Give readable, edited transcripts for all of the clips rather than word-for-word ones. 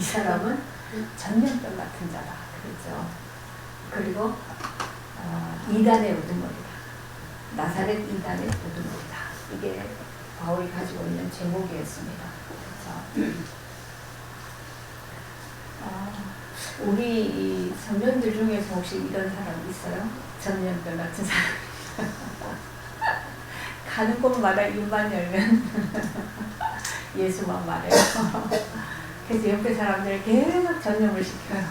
사람은 전염병 같은 자다. 그랬죠. 그리고 이단의 우두머리다. 나사렛 이단의 우두머리다. 이게 바울이 가지고 있는 제목이었습니다. 그래서 우리 청년들 중에서 혹시 이런 사람 있어요? 전염병 같은 사람. 가는 곳마다 입만 열면 예수만 말해요. 그래서 옆에 사람들 계속 전염을 시켜요.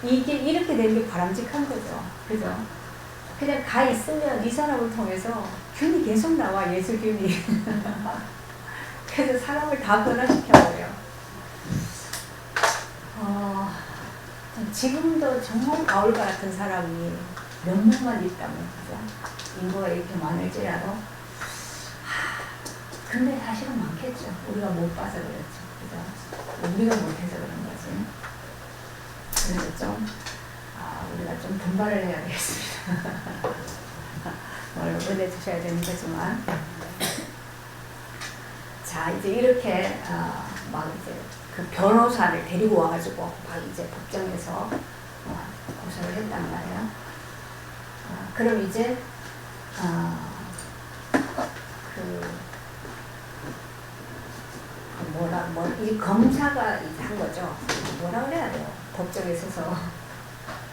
이게 이렇게 되는 게 바람직한 거죠. 그죠? 그냥 가 있으면 이 사람을 통해서 균이 계속 나와, 예수 균이. 그래서 사람을 다 변화시켜버려요. 지금도 정말 바울과 같은 사람이 몇 명만 있다면, 그죠? 인구가 이렇게 많을지라도. 근데 사실은 많겠죠. 우리가 못 봐서 그렇죠. 그죠? 우리가 못해서 그런 거지. 그래서 좀, 우리가 좀 분발을 해야 되겠습니다. 물론 은혜 주셔야 되는 거지만. 자, 이제 이렇게, 막 이제 그 변호사를 데리고 와가지고 막 이제 법정에서 고소를 했단 말이에요. 그럼 이제, 이 검사가 이제 한 거죠. 뭐라 그래야 돼요? 법정에 서서.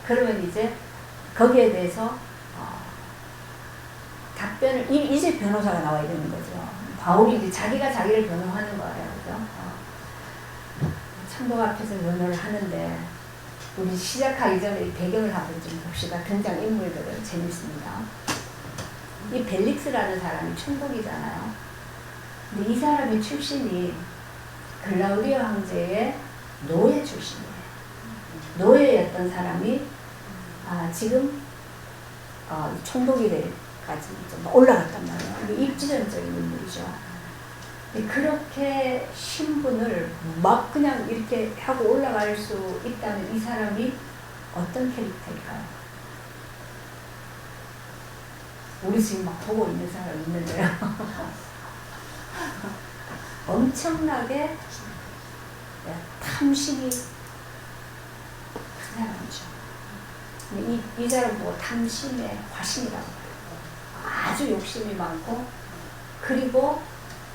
그러면 이제 거기에 대해서 답변을, 이제 변호사가 나와야 되는 거죠. 바울이 이제 자기가 자기를 변호하는 거예요. 그죠? 천국 앞에서 변호를 하는데, 우리 시작하기 전에 배경을 한번 좀 봅시다. 등장인물들은 재밌습니다. 이 벨릭스라는 사람이 총독이잖아요. 근데 이 사람의 출신이 글라우디오 황제의 노예 출신이에요. 노예였던 사람이 지금 총독이 될까지 좀 올라갔단 말이에요. 이게 입지전적인 인물이죠. 그렇게 신분을 막 그냥 이렇게 하고 올라갈 수 있다면 이 사람이 어떤 캐릭터일까요? 우리 지금 막 보고 있는 사람이 있는데요. 엄청나게 탐심이 큰 사람이죠. 이 사람 뭐 탐심의 화신이라고 해요. 아주 욕심이 많고, 그리고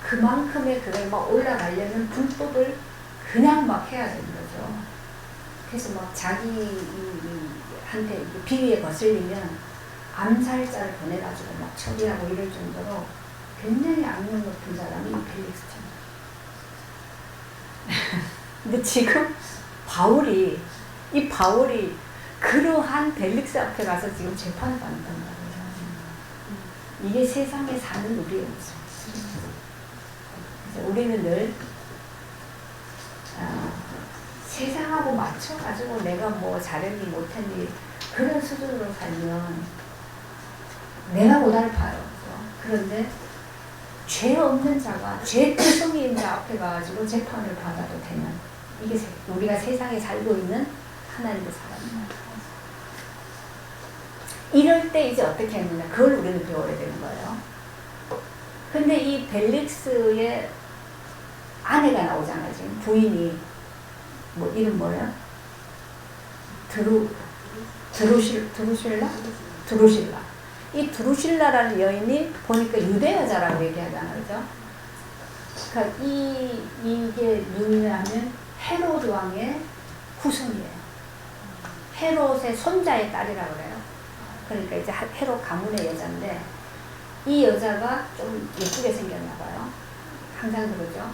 그만큼의 그걸 막 올라가려면 불법을 그냥 막 해야 되는 거죠. 그래서 막 자기한테 비위에 거슬리면 암살자를 보내가지고 막 처리하고 이럴 정도로 굉장히 악명 높은 사람이 벨릭스입니다. 근데 지금 바울이 그러한 벨릭스 앞에 가서 지금 재판을 받는단 말이에요. 이게 세상에 사는 우리의 모습. 우리는 늘 세상하고 맞춰가지고 내가 뭐 잘했니 못했니 그런 수준으로 살면 내가 고달파요. 그런데 죄 없는 자가 죄투성이 있는 자 앞에 가가지고 재판을 받아도 되는, 이게 우리가 세상에 살고 있는 하나님의 사람입니다. 이럴 때 이제 어떻게 했느냐, 그걸 우리는 배워야 되는 거예요. 근데 이 벨릭스의 아내가 나오잖아요. 지금 부인이 뭐 이름 뭐예요? 드루실라. 이 드루실라라는 여인이 보니까 유대 여자라고 얘기하잖아요. 그죠? 그러니까 이게 누구냐면 헤롯 왕의 후손이에요. 헤롯의 손자의 딸이라고 그래요. 그러니까 이제 헤롯 가문의 여자인데, 이 여자가 좀 예쁘게 생겼나 봐요. 항상 그러죠.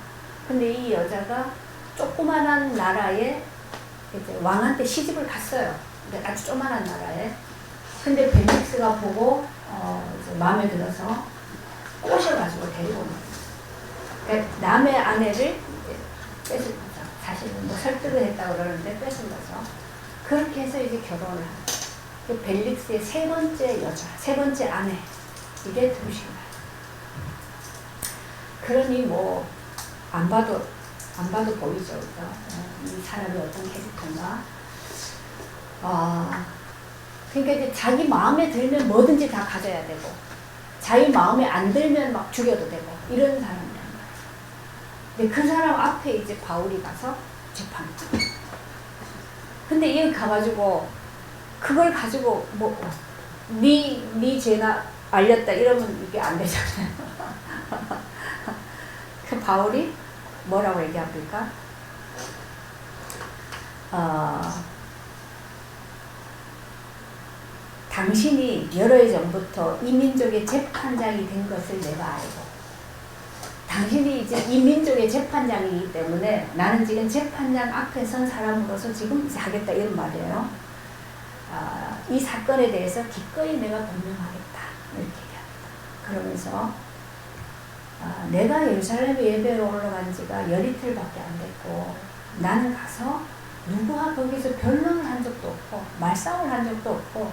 근데 이 여자가 조그만한 나라에 이제 왕한테 시집을 갔어요. 아주 조그만한 나라에. 근데 벨릭스가 보고 이제 마음에 들어서 꼬셔가지고 데리고 온 거예요. 그러니까 남의 아내를 뺏은 거죠. 사실은 뭐 설득을 했다고 그러는데 뺏은 거죠. 그렇게 해서 이제 결혼을 한 거예요. 벨릭스의 세 번째 여자, 세 번째 아내, 이게 드루실라. 그러니 뭐 안 봐도 보이죠. 그죠? 이 사람이 어떤 캐릭터인가. 그러니까 이제 자기 마음에 들면 뭐든지 다 가져야 되고, 자기 마음에 안 들면 막 죽여도 되고, 이런 사람이란 근데 그 사람 앞에 이제 바울이 가서 재판. 근데 여기 가가지고 그걸 가지고 뭐 네 죄나 알렸다 이러면 이게 안 되잖아요. 그 바울이 뭐라고 얘기합니까? 당신이 여러 해 전부터 이 민족의 재판장이 된 것을 내가 알고, 당신이 이제 이 민족의 재판장이기 때문에 나는 지금 재판장 앞에 선 사람으로서 지금 하겠다 이런 말이에요. 이 사건에 대해서 기꺼이 내가 변명하겠다 이렇게 얘기합니다. 그러면서 내가 예루살렘에 예배로 올라간 지가 열이틀밖에 안 됐고 나는 가서 누구와 거기서 변론을 한 적도 없고 말싸움을 한 적도 없고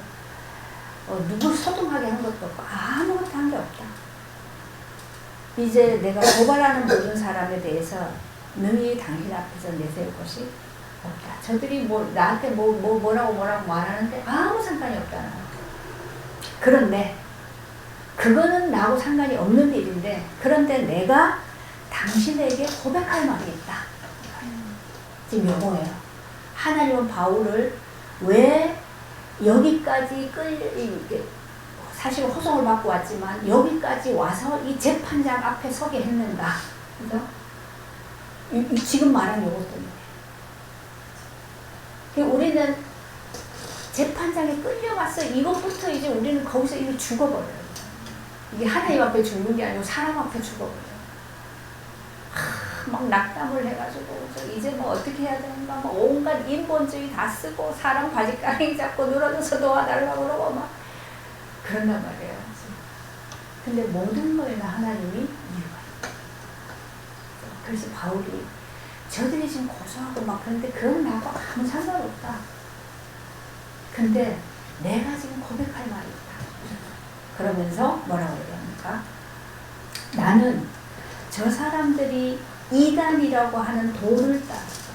누굴 소동하게 한 것도 없고 아무것도 한 게 없다. 이제 내가 고발하는 모든 사람에 대해서 능히 당신 앞에서 내세울 것이 없다. 저들이 나한테 뭐라고 말하는데 아무 상관이 없잖아. 그런데 그거는 나하고 상관이 없는 일인데, 그런데 내가 당신에게 고백할 말이 있다. 지금 요거예요. 하나님은 바울을 왜 여기까지 사실 호송을 받고 왔지만 여기까지 와서 이 재판장 앞에 서게 했는가? 그죠? 지금 말한 요것 때문에. 우리는 재판장에 끌려가서 이것부터 이제 우리는 거기서 이미 죽어버려요. 이게 하나님 앞에 죽는 게 아니고 사람 앞에 죽어버려요. 막 낙담을 해가지고 이제 뭐 어떻게 해야 되는가, 막 온갖 인본주의 다 쓰고 사람 바지가랑이 잡고 늘어져서 도와달라고 그러고 막 그런단 말이에요. 근데 모든 거에는 하나님이 이유가 있다. 그래서 바울이 저들이 지금 고소하고 막 그런데 그건 나하고 아무 상관없다. 근데 내가 지금 고백할 말이 있다. 그러면서 뭐라고 얘기합니까? 나는 저 사람들이 이단이라고 하는 도를 따랐어.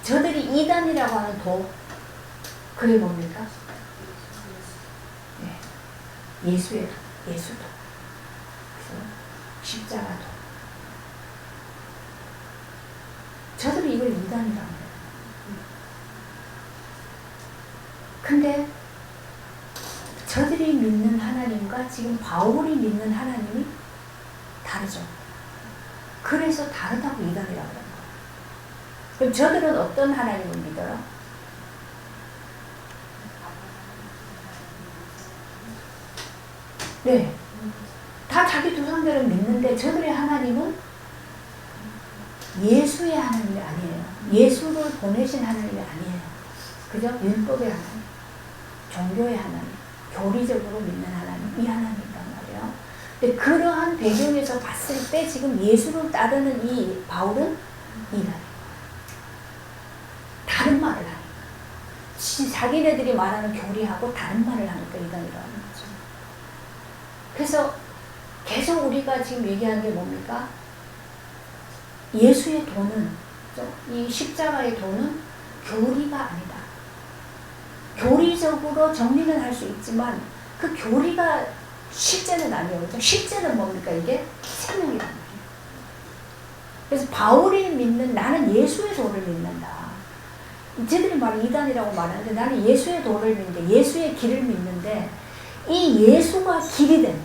저들이 이단이라고 하는 도, 그게 뭡니까? 네. 예수도. 그래서 십자가도. 저들이 이걸 이단이라고 해요. 근데 저들이 믿는 하나님과 지금 바울이 믿는 하나님이 다르죠. 그래서 다르다고 이단이라고 하는 거예요. 그럼 저들은 어떤 하나님을 믿어요? 네. 다 자기 조상들은 믿는데 저들의 하나님은 예수의 하나님이 아니에요. 예수를 보내신 하나님이 아니에요. 그죠? 율법의 하나님, 종교의 하나님, 교리적으로 믿는 하나님, 이 하나님이란 말이에요. 근데 그러한 배경에서 봤을 때 지금 예수를 따르는 이 바울은 이단이에요. 다른 말을 하니까. 자기네들이 말하는 교리하고 다른 말을 하니까 이단이라는 거죠. 그래서 계속 우리가 지금 얘기하는 게 뭡니까? 예수의 도는, 이 십자가의 도는 교리가 아니다. 교리적으로 정리는 할 수 있지만 그 교리가 실제는 아니에요. 그렇죠? 실제는 뭡니까? 이게 생명이란 말이에요. 그래서 바울이 믿는, 나는 예수의 도를 믿는다. 쟤들이 말은 이단이라고 말하는데 나는 예수의 도를 믿는데, 예수의 길을 믿는데, 이 예수가 길이 된,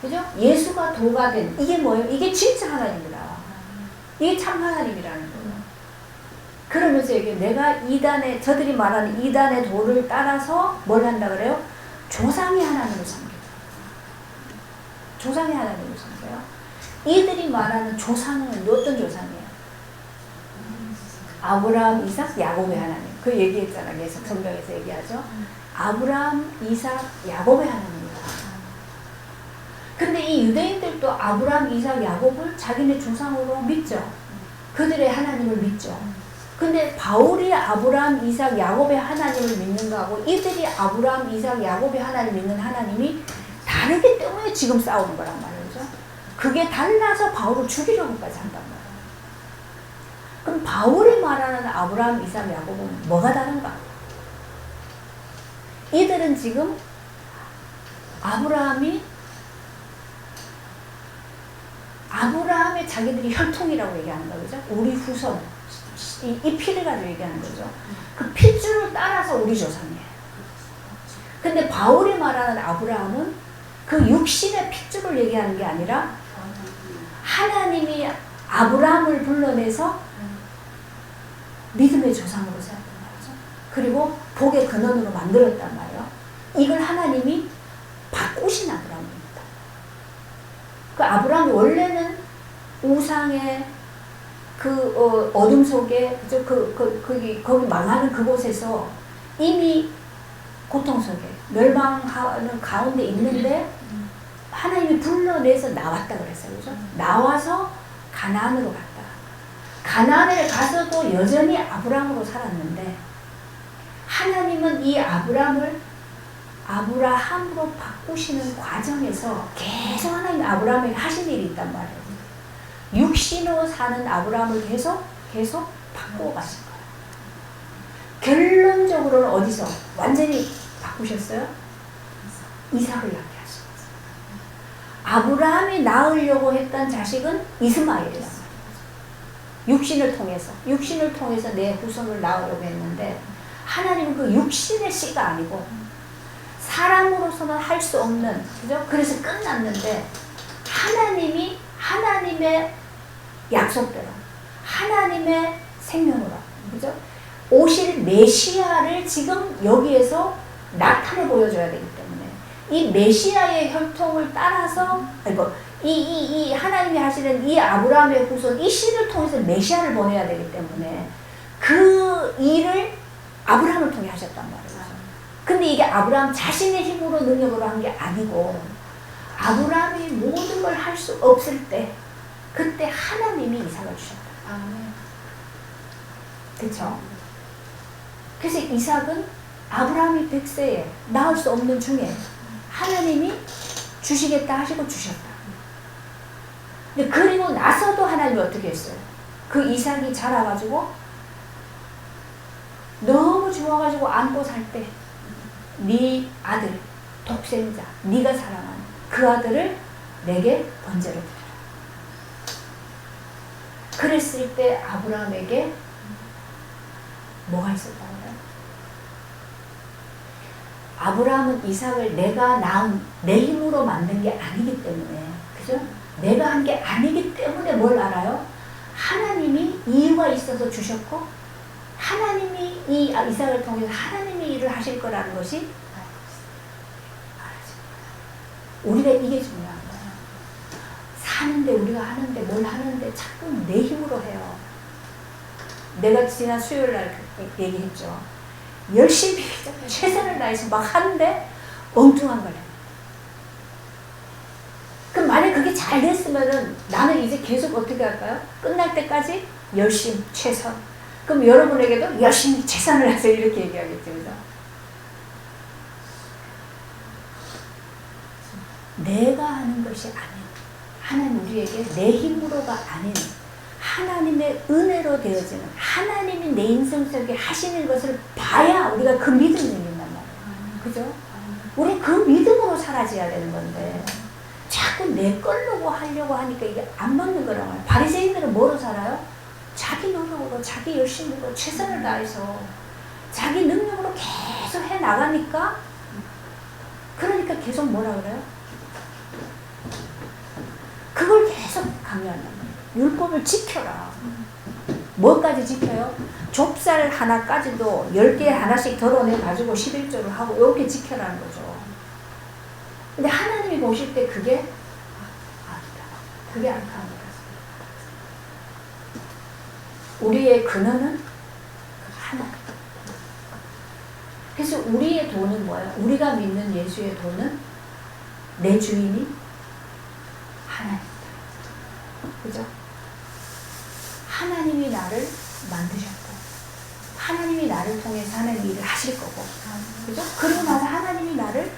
그죠? 예수가 도가 된, 이게 뭐예요? 이게 진짜 하나님이다. 이게 참 하나님이라는 거예요. 그러면서 이게 내가 이단의, 저들이 말하는 이단의 도를 따라서 뭘 한다 그래요? 조상의 하나님을 섬겨요. 조상의 하나님을 섬겨요. 이들이 말하는 조상은 어떤 조상이에요? 아브라함, 이삭, 야곱의 하나님. 그 얘기했잖아. 계속 성경에서 얘기하죠. 아브라함, 이삭, 야곱의 하나님이다. 근데 이 유대인들도 아브라함, 이삭, 야곱을 자기네 조상으로 믿죠. 그들의 하나님을 믿죠. 근데 바울이 아브라함, 이삭, 야곱의 하나님을 믿는 거하고 이들이 아브라함, 이삭, 야곱의 하나님 믿는 하나님이 다르기 때문에 지금 싸우는 거란 말이죠. 그게 달라서 바울을 죽이려고까지 한단 말이에요. 그럼 바울이 말하는 아브라함, 이삭, 야곱은 뭐가 다른가? 이들은 지금 아브라함의 자기들이 혈통이라고 얘기하는 거죠. 우리 후손. 이 피를 가지고 얘기하는 거죠. 그 핏줄을 따라서 우리 조상이에요. 근데 바울이 말하는 아브라함은 그 육신의 핏줄을 얘기하는 게 아니라 하나님이 아브라함을 불러내서 믿음의 조상으로 세웠단 말이죠. 그리고 복의 근원으로 만들었단 말이에요. 이걸 하나님이 바꾸신 아브라함입니다. 그 아브라함이 원래는 우상의 그 어둠 속에 거기 망하는 그곳에서 이미 고통 속에 멸망하는 가운데 있는데 하나님이 불러내서 나왔다 그랬어요. 그죠? 나와서 가나안으로 갔다. 가나안에 가서도 여전히 아브라함으로 살았는데 하나님은 이 아브라함을 아브라함으로 바꾸시는 과정에서 계속 하나님 아브라함에게 하신 일이 있단 말이에요. 육신으로 사는 아브라함을 계속 바꾸어 가신 거예요. 결론적으로는 어디서 완전히 바꾸셨어요? 이삭을 낳게 하신 거예요. 아브라함이 낳으려고 했던 자식은 이스마엘이란 말이에요. 육신을 통해서 내 후손을 낳으려고 했는데 하나님은 그 육신의 씨가 아니고 사람으로서는 할 수 없는, 그죠? 그래서 끝났는데 하나님이 하나님의 약속대로 하나님의 생명으로, 그죠? 오실 메시아를 지금 여기에서 나타내 보여줘야 되기 때문에 이 메시아의 혈통을 따라서 이 하나님이 하시는 이 아브라함의 후손 이 씨를 통해서 메시아를 보내야 되기 때문에 그 일을 아브라함을 통해 하셨단 말이에요. 근데 이게 아브라함 자신의 힘으로 능력으로 한 게 아니고 아브라함이 모든 걸 할 수 없을 때 그때 하나님이 이삭을 주셨다. 그렇죠? 그래서 이삭은 아브라함이 100세에 낳을 수 없는 중에 하나님이 주시겠다 하시고 주셨다. 근데 그리고 나서도 하나님이 어떻게 했어요? 그 이삭이 자라가지고 너무 좋아가지고 안고 살 때 네 아들 독생자 네가 사랑하는 그 아들을 내게 번제로 드려라. 그랬을 때 아브라함에게 뭐가 있었다고요? 아브라함은 이삭을 내가 낳은 내 힘으로 만든 게 아니기 때문에, 그죠? 내가 한 게 아니기 때문에 뭘 알아요? 하나님이 이유가 있어서 주셨고 하나님이 이 이삭을 통해서 하나님이 일을 하실 거라는 것이 알아진 거예요. 우리가 이게 중요한 거예요. 사는데 우리가 하는데 뭘 하는데 자꾸 내 힘으로 해요. 내가 지난 수요일 날 얘기했죠. 열심히 최선을 다해서 막 하는데 엉뚱한 거래. 그럼 만약 그게 잘 됐으면은 나는 이제 계속 어떻게 할까요? 끝날 때까지 열심히 최선. 그럼 여러분에게도 열심히 최선을 해서 이렇게 얘기하겠죠. 그죠? 내가 하는 것이 아닌, 하나님 우리에게 내 힘으로가 아닌 하나님의 은혜로 되어지는, 하나님이 내 인생 속에 하시는 것을 봐야 우리가 그 믿음이 생긴단 말이에요. 그죠? 우리 그 믿음으로 사라져야 되는 건데 자꾸 내 걸로 하려고 하니까 이게 안 맞는 거란 말이에요. 바리새인들은 뭐로 살아요? 자기 노력으로, 자기 열심으로 최선을 다해서 자기 능력으로 계속 해 나가니까, 그러니까 계속 뭐라 그래요? 그걸 계속 강요한단 말이에요. 율법을 지켜라. 뭐까지 지켜요? 좁쌀 하나까지도 10개 하나씩 덜어내가지고 11조를 하고 이렇게 지켜라는 거죠. 근데 하나님이 보실 때 그게 아니다. 그게 악한 거예요. 우리의 근원은 하나. 그래서 우리의 돈은 뭐예요? 우리가 믿는 예수의 돈은 내 주인이 하나님이다. 그죠? 하나님이 나를 만드셨고 하나님이 나를 통해서 하나님 일을 하실 거고, 그죠? 그러고 나서 하나님이 나를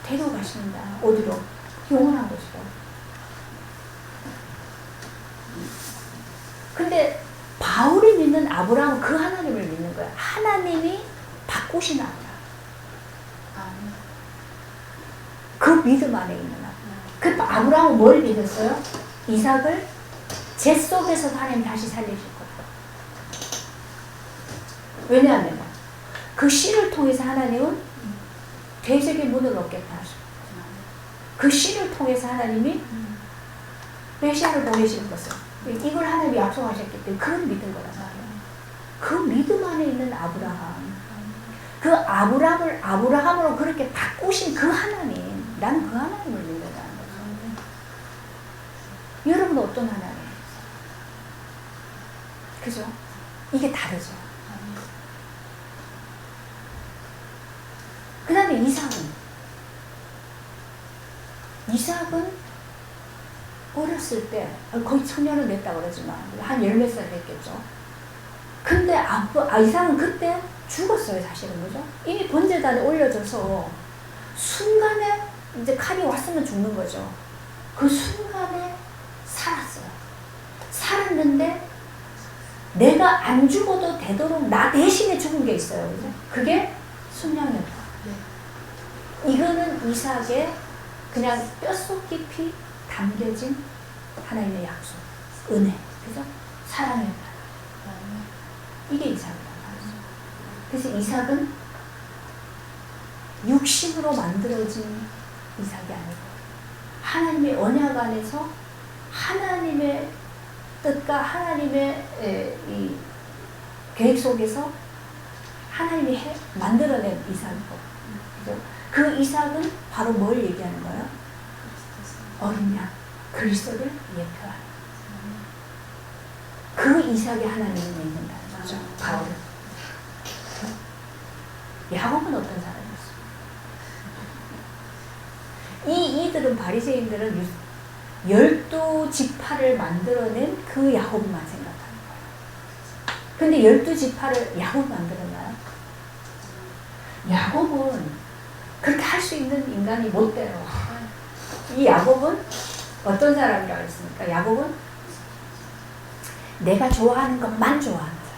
데려가십니다. 어디로? 영원한 곳으로. 근데 바울이 믿는 아브라함은 그 하나님을 믿는 거야. 하나님이 바꾸신 아브라함. 그 믿음 안에 있는 아브라함은 뭘 믿었어요? 이삭을 재 속에서도 하나님 다시 살리실 거다. 왜냐하면 그 씨를 통해서 하나님은 대적의 문을 얻겠다 하시고, 그 씨를 통해서 하나님이 메시아를 보내실 것을, 이걸 하나님이 약속하셨기 때문에 그건 믿은 거란 말이에요. 그 믿음 안에 있는 아브라함, 그 아브라함으로 그렇게 바꾸신 그 하나님, 나는 그 하나님을 믿는다는 거죠. 여러분은 어떤 하나님? 그죠? 이게 다르죠. 그 다음에 이삭은 어렸을 때 거의 청년은 됐다고 그러지만 한 열 몇 살 됐겠죠. 근데 이삭은 그때 죽었어요, 사실은. 그죠? 이미 번제단에 올려져서 순간에 이제 칼이 왔으면 죽는 거죠. 그 순간에 살았어요. 살았는데 내가 안 죽어도 되도록 나 대신에 죽은 게 있어요. 그죠? 그게 순양이었다. 이거는 이삭의 그냥 뼛속 깊이 담겨진 하나님의 약속, 은혜, 그죠? 사랑의 바다. 이게 이삭이다. 그래서 이삭은 육신으로 만들어진 이삭이 아니고 하나님의 언약 안에서 하나님의 뜻과 하나님의 이 계획 속에서 하나님이 만들어낸 이삭이고, 그죠? 그 이삭은 바로 뭘 얘기하는 거예요? 어린 양, 그리스도를 예표하는. 그 이삭이 하나님을 믿는다는 거죠. 바울은. 야곱은 어떤 사람이었어요? 이들은, 바리새인들은 12지파를 만들어낸 그 야곱만 생각하는 거예요. 근데 12지파를 야곱 만들었나요? 야곱은 그렇게 할 수 있는 인간이 못 돼요. 이 야곱은 어떤 사람이라고 했습니까? 야곱은 내가 좋아하는 것만 좋아하는 사람.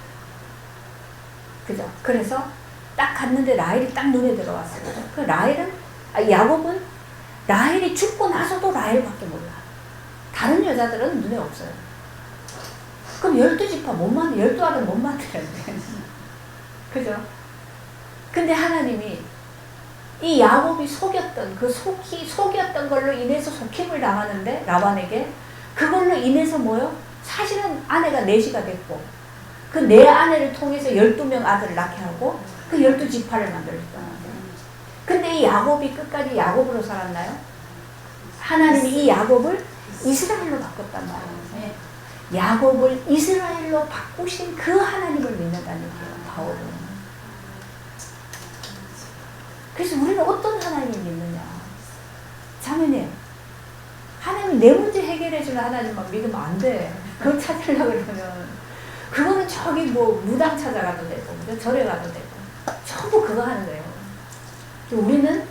그죠? 그래서 딱 갔는데 라헬이 딱 눈에 들어왔어요. 그죠? 그 야곱은 라헬이 죽고 나서도 라헬밖에 몰라. 다른 여자들은 눈에 없어요. 그럼 12지파 못 만들어, 12아들 못 만들어야 돼. 그죠? 근데 하나님이 이 야곱이 속였던 속였던 걸로 인해서 속임을 당하는데 라반에게, 그걸로 인해서 뭐요? 사실은 아내가 넷이가 됐고 그 네 아내를 통해서 12명 아들을 낳게 하고 그 12지파를 만들었잖아요. 근데 이 야곱이 끝까지 야곱으로 살았나요? 하나님이 이 야곱을 이스라엘로 바꿨단 말이에요. 야곱을 이스라엘로 바꾸신 그 하나님을 믿는다는 얘기예요, 바울은. 그래서 우리는 어떤 하나님을 믿느냐? 자매님, 하나님 내 문제 해결해주는 하나님만 믿으면 안 돼. 그걸 찾으려고 그러면 그거는 저기 뭐 무당 찾아가도 되고 절에 가도 되고 전부 그거 하는 거예요. 우리는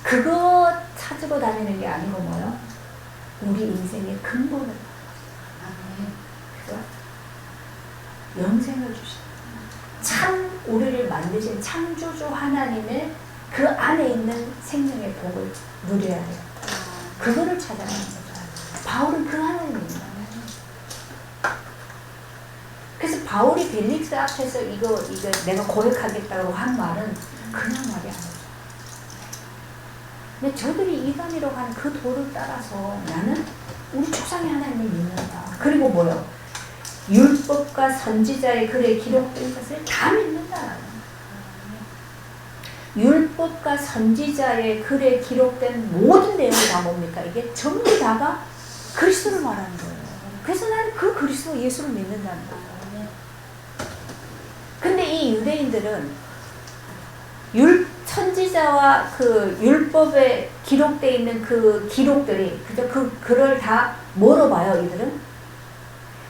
그거 찾으고 다니는 게 아니고 뭐요? 우리 인생의 근본을, 그죠? 영생을 주신 참 우리를 만드신 창조주 하나님의 그 안에 있는 생명의 복을 누려야 돼요. 그거를 찾아가는 거죠. 바울은 그 하나님입니다. 그래서 바울이 벨릭스 앞에서 이거 내가 고백하겠다고 한 말은 그냥 말이 아니죠. 근데 저들이 이단이라고 하는 그 도를 따라서 나는 우리 조상의 하나님을 믿는다. 그리고 뭐요? 율법과 선지자의 글에 기록된 것을 다 믿는다. 율법과 선지자의 글에 기록된 모든 내용이 다 뭡니까? 이게 전부 다가 그리스도를 말하는 거예요. 그래서 나는 그 그리스도 예수를 믿는다는 거예요. 근데 이 유대인들은 선지자와 그 율법에 기록되어 있는 그 기록들이, 그죠? 그 글을 다 뭐로 봐요, 이들은?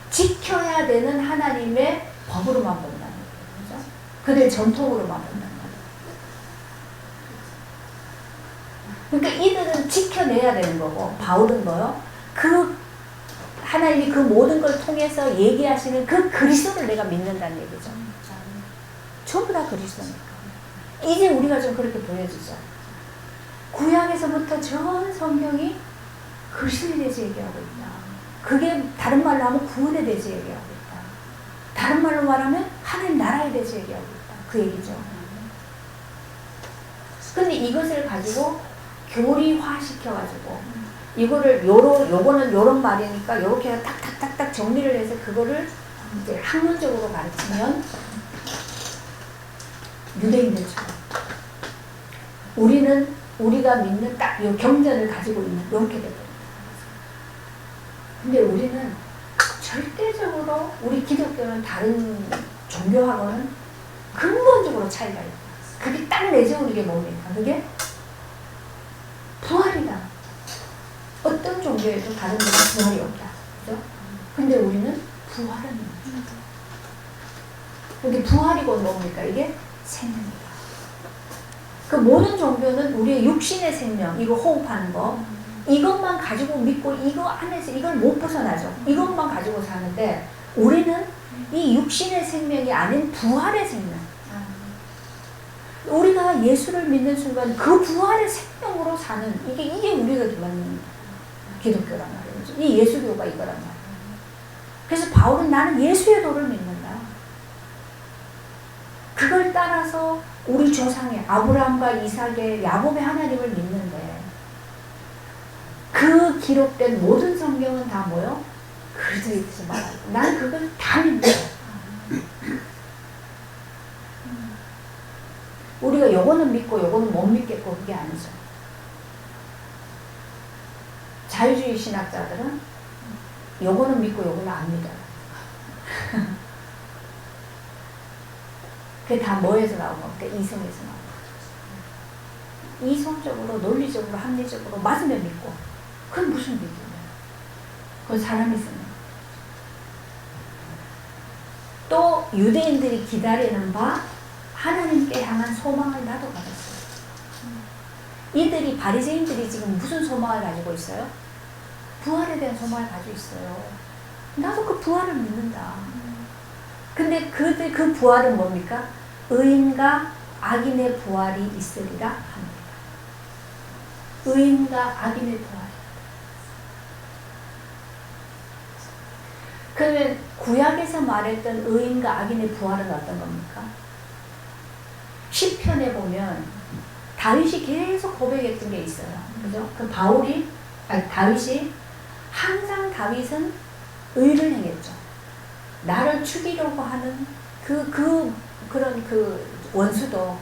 지켜야 되는 하나님의 법으로만 본다는 거예요. 그죠? 그들 전통으로만 본다는 거예요. 그러니까 이들은 지켜내야 되는 거고, 바울은 뭐요? 그 하나님이 그 모든 걸 통해서 얘기하시는 그 그리스도를 내가 믿는다는 얘기죠. 전부 다 그리스도니까. 이제 우리가 좀 그렇게 보여지죠. 구약에서부터 전 성경이 그리스도에 대해서 얘기하고 있다. 그게 다른 말로 하면 구원에 대해서 얘기하고 있다. 다른 말로 말하면 하나님 나라에 대해서 얘기하고 있다. 그 얘기죠. 근데 이것을 가지고 교리화 시켜가지고 이거를 요거는 요런 말이니까 요렇게 탁탁탁탁 정리를 해서 그거를 이제 학문적으로 가르치면 유대인들처럼 우리가 믿는 딱 요 경전을 가지고 있는 이렇게 되거든요. 근데 우리는 절대적으로 우리 기독교는 다른 종교하고는 근본적으로 차이가 있다. 그게 딱 내세우는 게 뭡니까? 그게 부활이다. 어떤 종교에도 다른 데는 부활이 없다. 그죠? 근데 우리는 부활은 있다. 이게 부활이고 뭡니까? 이게 생명이다. 그 모든 종교는 우리의 육신의 생명, 이거 호흡하는 거, 이것만 가지고 믿고 이거 안에서 이걸 못 벗어나죠. 이것만 가지고 사는데 우리는 이 육신의 생명이 아닌 부활의 생명. 우리가 예수를 믿는 순간 그 부활의 생명으로 사는 이게 우리가 기반인 기독교란 말이죠. 이 예수교가 이거란 말이에요. 그래서 바울은 나는 예수의 도를 믿는다. 그걸 따라서 우리 조상의 아브라함과 이삭의 야곱의 하나님을 믿는데 그 기록된 모든 성경은 다 뭐요? 그리스도에 대해서 말하고 난 그걸 다 믿는다. 우리가 요거는 믿고 요거는 못 믿겠고 그게 아니죠. 자유주의 신학자들은 요거는 믿고 요거는 안 믿어요. 그게 다 뭐에서 나온 겁니까? 이성에서 나온 거죠. 이성적으로, 논리적으로, 합리적으로 맞으면 믿고 그건 무슨 믿음이에요? 그건 사람이 쓰는 거예요. 또 유대인들이 기다리는 바 하나님께 향한 소망을 나도 가졌어요. 이들이 바리새인들이 지금 무슨 소망을 가지고 있어요? 부활에 대한 소망을 가지고 있어요. 나도 그 부활을 믿는다. 근데 그 부활은 뭡니까? 의인과 악인의 부활이 있으리라 합니다. 의인과 악인의 부활. 그러면 구약에서 말했던 의인과 악인의 부활은 어떤 겁니까? 시편에 보면 다윗이 계속 고백했던 게 있어요. 그죠? 그 다윗이 항상 다윗은 의를 행했죠. 나를 죽이려고 하는 그런 원수도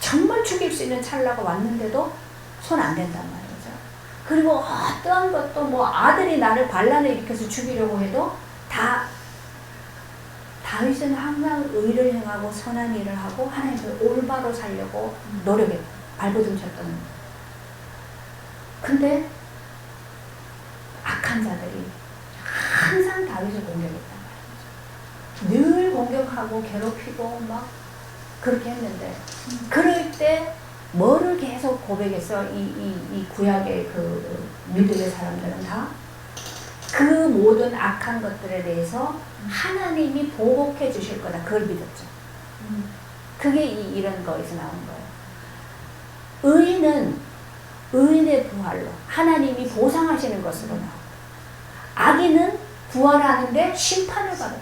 정말 죽일 수 있는 찰나가 왔는데도 손 안 댄단 말이죠. 그리고 어떠한 것도 뭐 아들이 나를 반란을 일으켜서 죽이려고 해도 다윗은 항상 의를 행하고 선한 일을 하고 하나님을 올바로 살려고 노력했고 발버둥 쳤던 거예요. 근데 악한 자들이 항상 다윗을 공격했단 말이죠. 늘 공격하고 괴롭히고 막 그렇게 했는데 그럴 때 뭐를 계속 고백해서 이 구약의 그 믿음의 사람들은 다 그 모든 악한 것들에 대해서 하나님이 보복해 주실 거다. 그걸 믿었죠. 그게 이런 거에서 나온 거예요. 의인은 의인의 부활로 하나님이 보상하시는 것으로 나오고 악인은 부활하는데 심판을 받아요.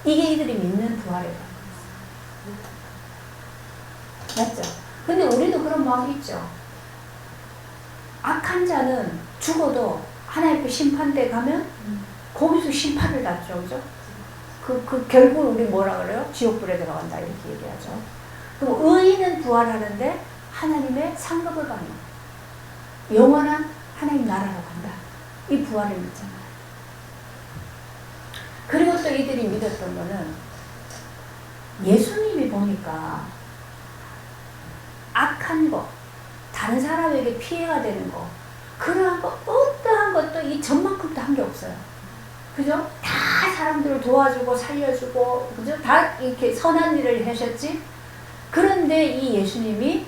이게 이들이 믿는 부활이에요. 맞죠? 근데 우리도 그런 마음이 있죠. 악한 자는 죽어도 하나님 그 심판대 가면 거기서 심판을 받죠. 그죠? 결국 우리 뭐라 그래요? 지옥불에 들어간다 이렇게 얘기하죠. 그럼 의인은 부활하는데 하나님의 상급을 받는 거예요. 영원한 하나님 나라로 간다. 이 부활을 믿잖아요. 그리고 또 이들이 믿었던 거는 예수님이 보니까 악한 거, 다른 사람에게 피해가 되는 거, 그러한 거 어떠한 것도 이 전만큼도 한 게 없어요. 그죠? 다 사람들을 도와주고 살려주고, 그죠? 다 이렇게 선한 일을 하셨지? 그런데 이 예수님이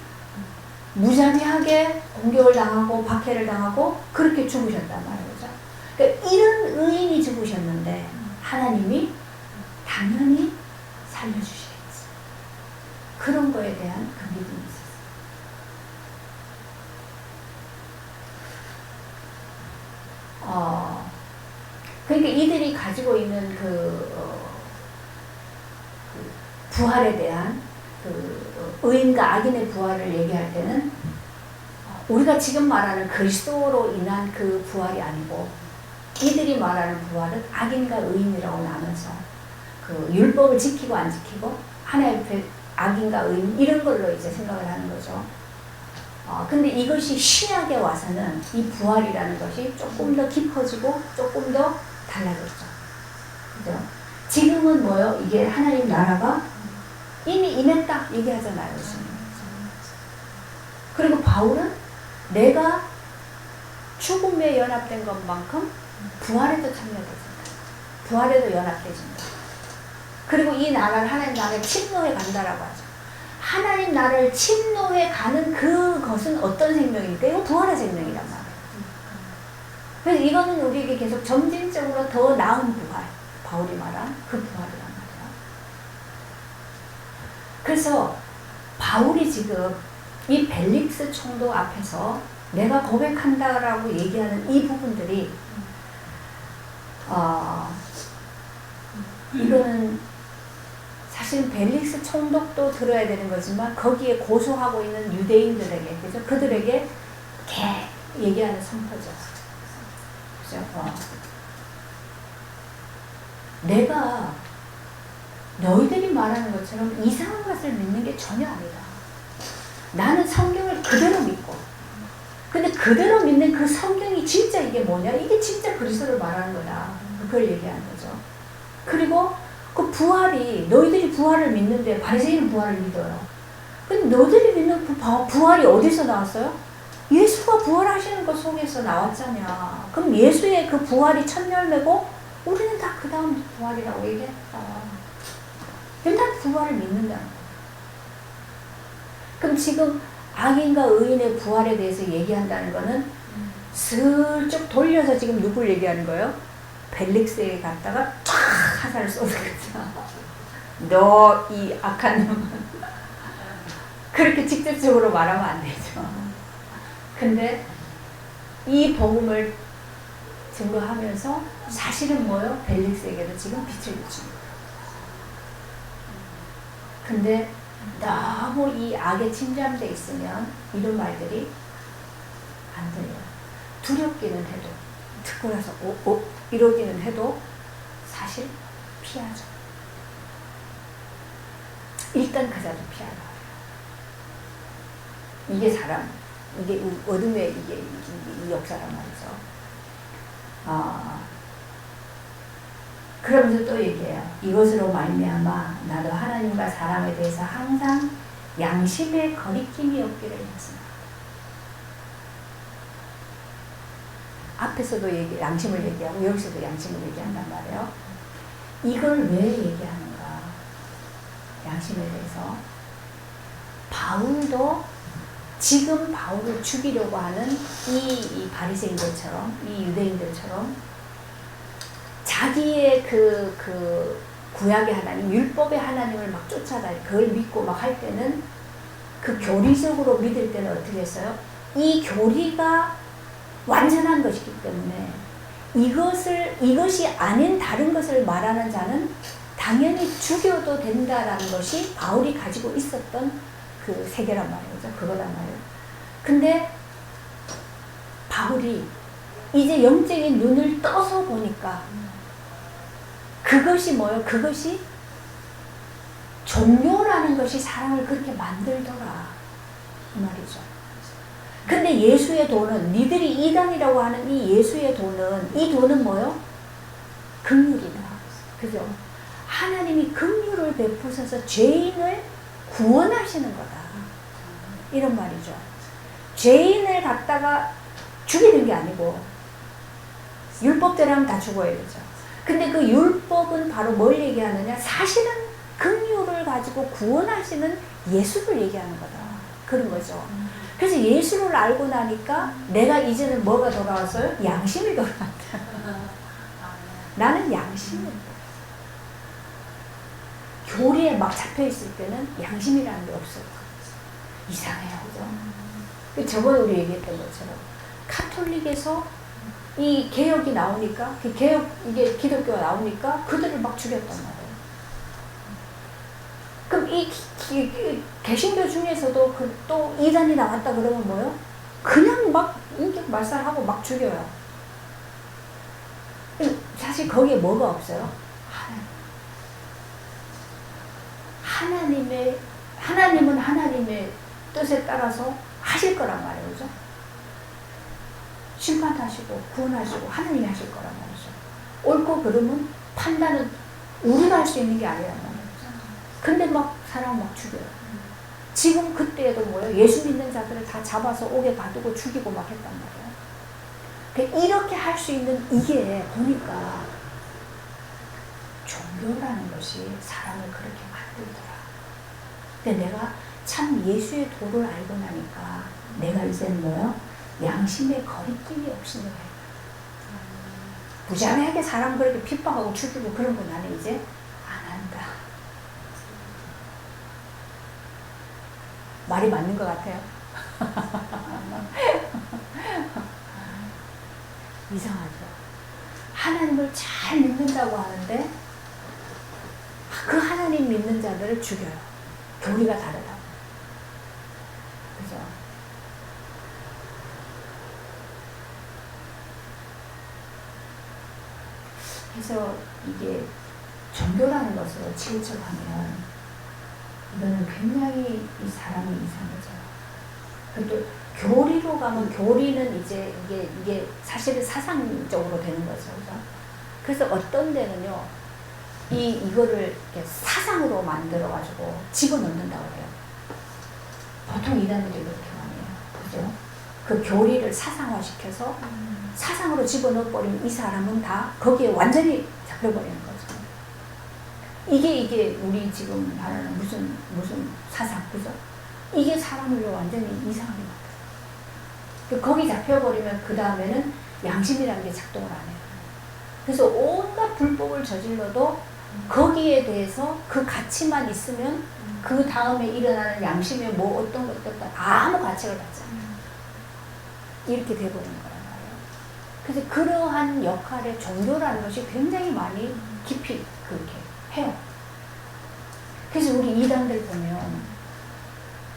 무자비하게 공격을 당하고 박해를 당하고 그렇게 죽으셨단 말이죠. 그러니까 이런 의인이 죽으셨는데 하나님이 당연히 살려주시겠지. 그런 거에 대한 그 믿음이 있었어요. 가지고 있는 부활에 대한 의인과 악인의 부활을 얘기할 때는 우리가 지금 말하는 그리스도로 인한 그 부활이 아니고 이들이 말하는 부활은 악인과 의인이라고 나눠서 그 율법을 지키고 안 지키고 하나님 앞에 악인과 의인 이런 걸로 이제 생각을 하는 거죠. 근데 이것이 신약에 와서는 이 부활이라는 것이 조금 더 깊어지고 조금 더 달라졌죠. 그죠? 지금은 뭐요? 이게 하나님 나라가 이미 임했다 얘기하잖아요. 그리고 바울은 내가 죽음에 연합된 것만큼 부활에도 참여되진다. 부활에도 연합되진다. 그리고 이 나라를 하나님 나라에 침노해 간다라고 하죠. 하나님 나라를 침노해 가는 그것은 어떤 생명입니까? 이거 부활의 생명이란 말이에요. 그래서 이거는 우리에게 계속 점진적으로 더 나은 부활, 바울이 말한 그 부활이란 말이에요. 그래서 바울이 지금 이 벨릭스 총독 앞에서 내가 고백한다라고 얘기하는 이 부분들이 이거는 사실 벨릭스 총독도 들어야 되는 거지만 거기에 고소하고 있는 유대인들에게, 그죠? 그들에게 얘기하는 선포죠. 그죠? 내가 너희들이 말하는 것처럼 이상한 것을 믿는 게 전혀 아니다. 나는 성경을 그대로 믿고, 근데 그대로 믿는 그 성경이 진짜 이게 뭐냐? 이게 진짜 그리스도를 말하는 거다. 그걸 얘기하는 거죠. 그리고 그 부활이, 너희들이 부활을 믿는데 바리새인은 부활을 믿어요. 근데 너희들이 믿는 그 부활이 어디서 나왔어요? 예수가 부활하시는 것 속에서 나왔잖냐. 그럼 예수의 그 부활이 첫 열매고 우리는 다 그 다음 부활이라고 얘기했다. 일단 부활을 믿는다는 거예요. 그럼 지금 악인과 의인의 부활에 대해서 얘기한다는 거는 슬쩍 돌려서 지금 누굴 얘기하는 거예요? 벨릭스에 갔다가 쫙 화살을 쏘는 거죠. 너 이 악한 놈은. 그렇게 직접적으로 말하면 안 되죠. 근데 이 복음을 증거하면서 사실은 뭐예요? 벨릭스에게도 지금 빛을 비춥니다. 근데 너무 이 악에 침잠돼 있으면 이런 말들이 안 들려요. 두렵기는 해도, 듣고 나서 이러기는 해도 사실 피하죠. 일단 그자도 피하라. 이게 사람, 이게 어둠의 이게 이 역사란 말이죠. 그러면서 또 얘기해요. 이것으로 말미암아 나도 하나님과 사람에 대해서 항상 양심의 거리낌이 없기를 했습니다. 앞에서도 양심을 얘기하고 여기서도 양심을 얘기한단 말이에요. 이걸 왜 얘기하는가? 양심에 대해서. 바울도 지금 바울을 죽이려고 하는 이 바리새인들처럼, 이 유대인들처럼 자기의 그 구약의 하나님, 율법의 하나님을 막 쫓아다니, 그걸 믿고 막 할 때는 그 교리적으로 믿을 때는 어떻게 했어요? 이 교리가 완전한 것이기 때문에 이것이 아닌 다른 것을 말하는 자는 당연히 죽여도 된다라는 것이 바울이 가지고 있었던 그 세계란 말이죠. 그거란 말이에요. 근데 바울이 이제 영적인 눈을 떠서 보니까 그것이 뭐예요? 그것이 종교라는 것이 사람을 그렇게 만들더라. 이 말이죠. 근데 예수의 돈은, 니들이 이단이라고 하는 이 예수의 돈은, 이 돈은 뭐예요? 긍휼이다. 그죠? 하나님이 긍휼을 베푸셔서 죄인을 구원하시는 거다. 이런 말이죠. 죄인을 갖다가 죽이는 게 아니고, 율법대로 하면 다 죽어야 되죠. 근데 그 율법은 바로 뭘 얘기하느냐? 사실은 긍휼을 가지고 구원하시는 예수를 얘기하는 거다. 그런 거죠. 그래서 예수를 알고 나니까 내가 이제는 뭐가 돌아왔어요? 양심이 돌아왔다. 나는 양심이 교리에 막 잡혀있을 때는 양심이라는 게 없어요. 이상해요. 그죠? 저번에 우리 얘기했던 것처럼 카톨릭에서 이 개혁이 나오니까, 그 개혁, 이게 기독교가 나오니까 그들을 막 죽였단 말이에요. 그럼 이 개신교 중에서도 그 또 이단이 나왔다 그러면 뭐요? 그냥 막 인격 말살하고 막 죽여요. 사실 거기에 뭐가 없어요? 하나님은 하나님의 뜻에 따라서 하실 거란 말이에요. 그죠? 심판하시고 구원하시고 하나님이 하실 거란 말이죠. 옳고 그름은 판단은 우리가 할 수 있는 게 아니란 말이에요. 근데 막 사람 막 죽여요. 지금 그때에도 뭐예요? 예수 믿는 자들을 다 잡아서 옥에 가두고 죽이고 막 했단 말이에요. 그러니까 이렇게 할 수 있는 이게 보니까 종교라는 것이 사람을 그렇게 만들더라. 근데 내가 참 예수의 도를 알고 나니까 내가 이제는 뭐요? 양심의 거리낌이 없는 거예요. 부자하게 사람 그렇게 핍박하고 죽이고 그런 거 나는 이제 안 한다. 말이 맞는 것 같아요. 이상하죠. 하나님을 잘 믿는다고 하는데 그 하나님 믿는 자들을 죽여요. 교리가 다르다고. 그죠? 그래서 이게 종교라는 것으로 치우쳐가면 이거는 굉장히 이 사람이 이상해져요. 또 교리로 가면 교리는 이제 이게 사실은 사상적으로 되는 거죠. 그죠? 그래서 어떤 데는요, 이거를 이렇게 사상으로 만들어가지고 집어넣는다고 해요. 보통 이단들이 그렇게 많이 해요. 그죠? 그 교리를 사상화시켜서 사상으로 집어넣어버리면 이 사람은 다 거기에 완전히 잡혀버리는 거죠. 이게 우리 지금 말하는 무슨 사상, 그죠? 이게 사람을 완전히 이상하게 만들어요. 거기 잡혀버리면 그 다음에는 양심이라는 게 작동을 안 해요. 그래서 온갖 불법을 저질러도 거기에 대해서 그 가치만 있으면 그 다음에 일어나는 양심에 뭐 어떤 것도 아무 가치를 갖지 않아요. 이렇게 돼버리는 거란 말이에요. 그래서 그러한 역할의 종교라는 것이 굉장히 많이 깊이 그렇게 해요. 그래서 우리 이단들 보면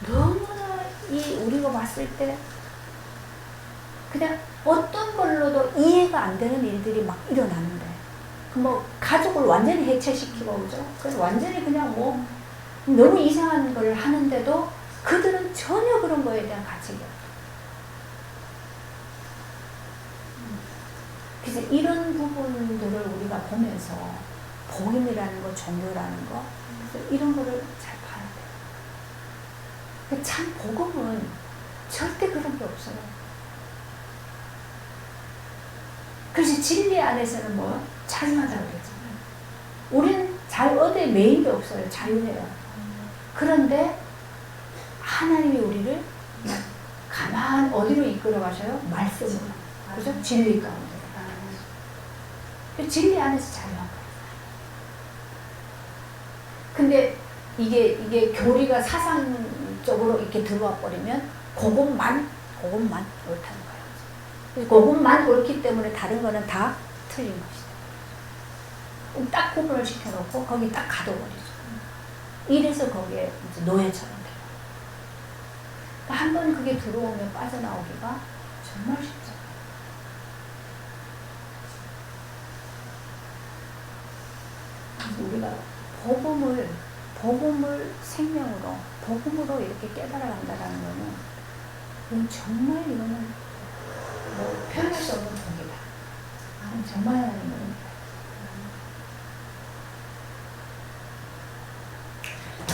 너무나 우리가 봤을 때 그냥 어떤 걸로도 이해가 안 되는 일들이 막 일어나는데 뭐 가족을 완전히 해체시키고 그죠? 그래서 완전히 그냥 뭐 너무 이상한 걸 하는데도 그들은 전혀 그런 거에 대한 가치가 없어요. 그래서 이런 부분들을 우리가 보면서 복음이라는 거, 종교라는 거, 그래서 이런 거를 잘 봐야 돼요. 참 복음은 절대 그런 게 없어요. 그래서 진리 안에서는 뭐 자유하다고 그랬잖아요. 우리는 어디에 매인 게 없어요. 자유해요. 그런데 하나님이 우리를 가만 어디로 이끌어 가셔요? 말씀으로. 그죠? 진리 가운데. 진리 안에서 자유한 거예요. 근데 이게 교리가 사상적으로 이렇게 들어와 버리면 그것만 옳다는 거예요. 그것만 옳기 때문에 다른 거는 다 틀린 것이다. 딱 구분을 시켜놓고 거기 딱 가둬버리죠. 이래서 거기에 이제 노예처럼 돼요. 그러니까 한번 그게 들어오면 빠져나오기가 정말 쉽죠. 우리가 복음을 생명으로, 복음으로 이렇게 깨달아간다는 거는, 정말 이거는 뭐 표현할 수 없는 복이다. 정말 하는 겁니다.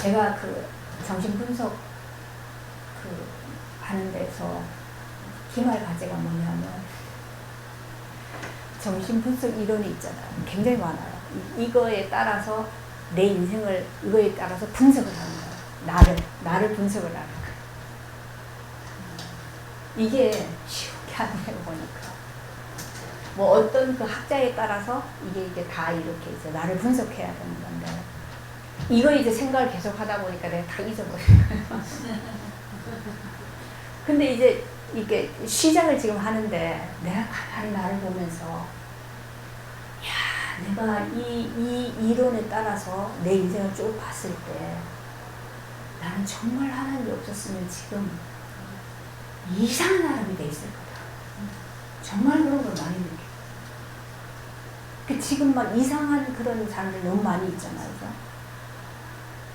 제가 그 정신분석 하는 데서 기말 과제가 뭐냐면, 정신분석 이론이 있잖아요. 굉장히 많아요. 이거에 따라서 내 인생을 이거에 따라서 분석을 하는 거예요. 나를 분석을 하는 거예요. 이게 쉬운 게 아니에요, 보니까. 뭐 어떤 그 학자에 따라서 이게 다 이렇게 이제 나를 분석해야 되는 건데, 이거 이제 생각을 계속 하다 보니까 내가 다 잊어버려요. 근데 이제 이게 시작을 지금 하는데 내가 가만히 나를 보면서 야, 내가 이 이론에 따라서 내 인생을 쭉 봤을 때 나는 정말 하나님이 없었으면 지금 이상한 사람이 돼 있을 거다. 정말 그런 걸 많이 느껴. 지금 막 이상한 그런 사람들 너무 많이 있잖아요. 그죠?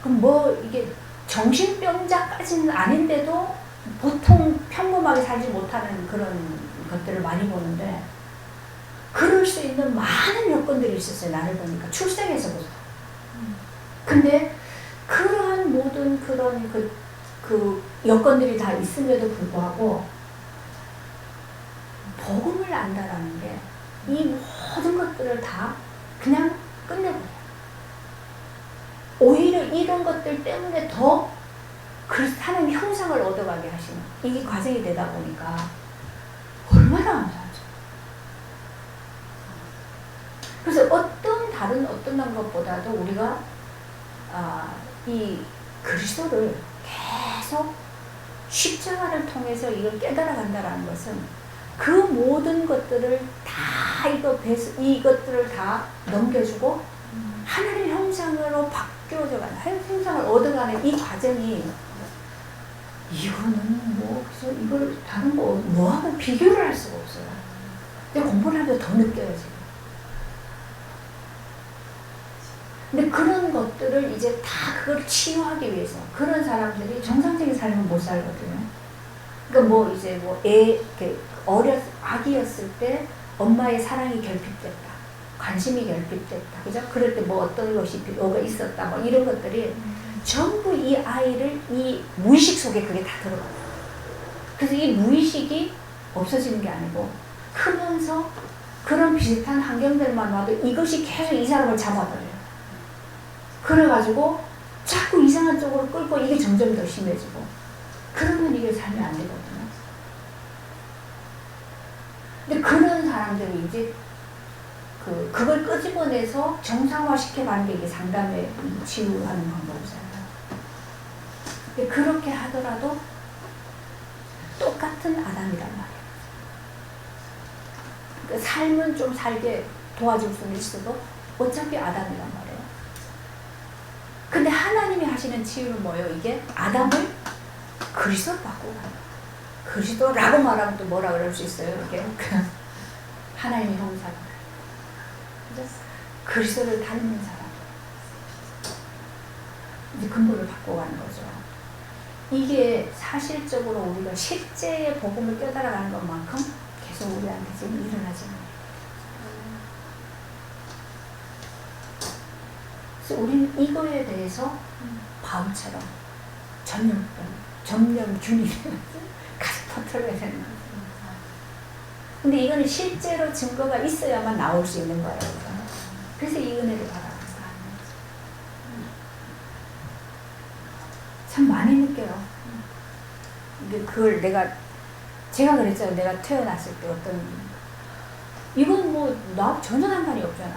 그럼 뭐 이게 정신병자까지는 아닌데도 보통 평범하게 살지 못하는 그런 것들을 많이 보는데 그럴 수 있는 많은 여건들이 있었어요. 나를 보니까 출생에서부터. 근데 그러한 모든 그런 그 여건들이 다 있음에도 불구하고 복음을 안다라는 게 이 모든 것들을 다 그냥 끝내버려요. 오히려 이런 것들 때문에 더 하나님 형상을 얻어가게 하시는 이게 과정이 되다 보니까 얼마나 감사하죠. 그래서 다른 어떤 것보다도 우리가 이 그리스도를 계속 십자가를 통해서 이걸 깨달아간다는 것은 그 모든 것들을 다 이것들을 다 넘겨주고 하나님의 형상으로 바뀌어져가는 하나님의 형상을 얻어가는 이 과정이 이거는 뭐 그래서 이걸 다른 뭐하고 비교를 할 수가 없어요. 근데 공부를 하면 더 느껴요 지금. 근데 그런 것들을 이제 다 그걸 치유하기 위해서 그런 사람들이 정상적인 삶을 못 살거든요. 그러니까 뭐 이제 아기였을 때 엄마의 사랑이 결핍됐다. 관심이 결핍됐다. 그죠? 그럴 때 뭐 어떤 것이 뭐가 있었다. 뭐 이런 것들이 전부 이 아이를 이 무의식 속에 그게 다 들어가요. 그래서 이 무의식이 없어지는 게 아니고 크면서 그런 비슷한 환경들만 와도 이것이 계속 이 사람을 잡아버려요. 그래가지고 자꾸 이상한 쪽으로 끌고 이게 점점 더 심해지고 그러면 이게 삶이 안 되거든요. 근데 그런 사람들이 이제 그걸 끄집어내서 정상화 시켜가는 게 이게 상담에 치유하는 방법이잖아요. 근데 그렇게 하더라도 똑같은 아담이란 말이에요. 그러니까 삶은 좀 살게 도와줄 수는 있어도 어차피 아담이란 말이에요. 근데 하나님이 하시는 치유는 뭐예요? 이게 아담을 그리스도로 바꾸고 가는 거예요. 그리스도라고 말하면 또 뭐라 그럴 수 있어요? 이게 하나님의 형상. 그리스도를 닮는 사람. 이제 근본을 바꿔가는 거죠. 이게 사실적으로 우리가 실제의 복음을 깨달아가는 것만큼 계속 우리한테 지금 일어나지 않아요. 그래서 우리는 이거에 대해서 바울처럼 전념균이 가득 터뜨려야 되는 거예요. 근데 이거는 실제로 증거가 있어야만 나올 수 있는 거예요. 그래서 이 은혜를 바라는 거예요. 참 많이 느껴요. 그걸 제가 그랬잖아요. 내가 태어났을 때 이건 뭐 나 전혀 상관이 없잖아.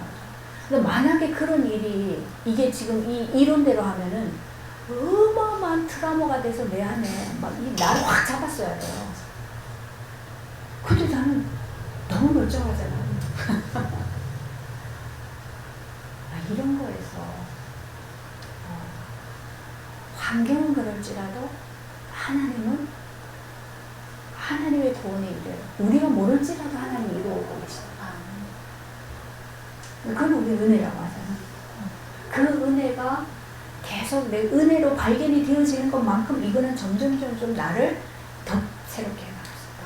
근데 만약에 그런 일이 이게 지금 이 이론대로 하면은 어마어마한 트라우마가 돼서 내 안에 막 나를 확 잡았어야 돼요. 근데 나는 너무 멀쩡하잖아. 이런 거에서 환경은 그럴지라도 하나님은 하나님의 구원의 일을 우리가 모를지라도 하나님이 이루어오고 계시다. 그건 우리 은혜라고 하잖아. 그 은혜가 계속 내 은혜로 발견이 되어지는 것만큼 이거는 점점 나를 더 새롭게 해나갔다.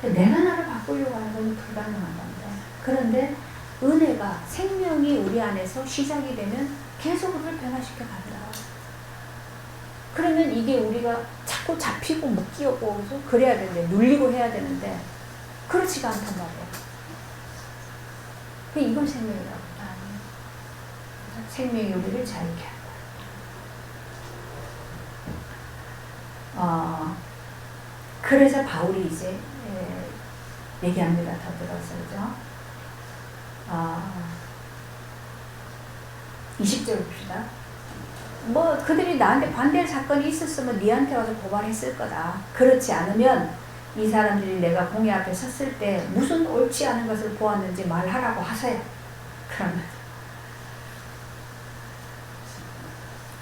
그렇죠? 내가 나를 바꾸려고 하는 건 불가능한 건데 그런데 은혜가 생명이 우리 안에서 시작이 되면 계속 우리를 변화시켜 간다. 그러면 이게 우리가 자꾸 잡히고 묶이고 그래야 되는데 눌리고 해야 되는데 그렇지가 않단 말이에요. 이건 생명이라고. 생명이 우리를 자유케 한다. 그래서 바울이 이제 얘기합니다. 더 들어서 그죠? 20절 봅시다. 뭐 그들이 나한테 반대할 사건이 있었으면 니한테 와서 고발했을 거다. 그렇지 않으면 이 사람들이 내가 공의 앞에 섰을 때 무슨 옳지 않은 것을 보았는지 말하라고 하세요. 그러면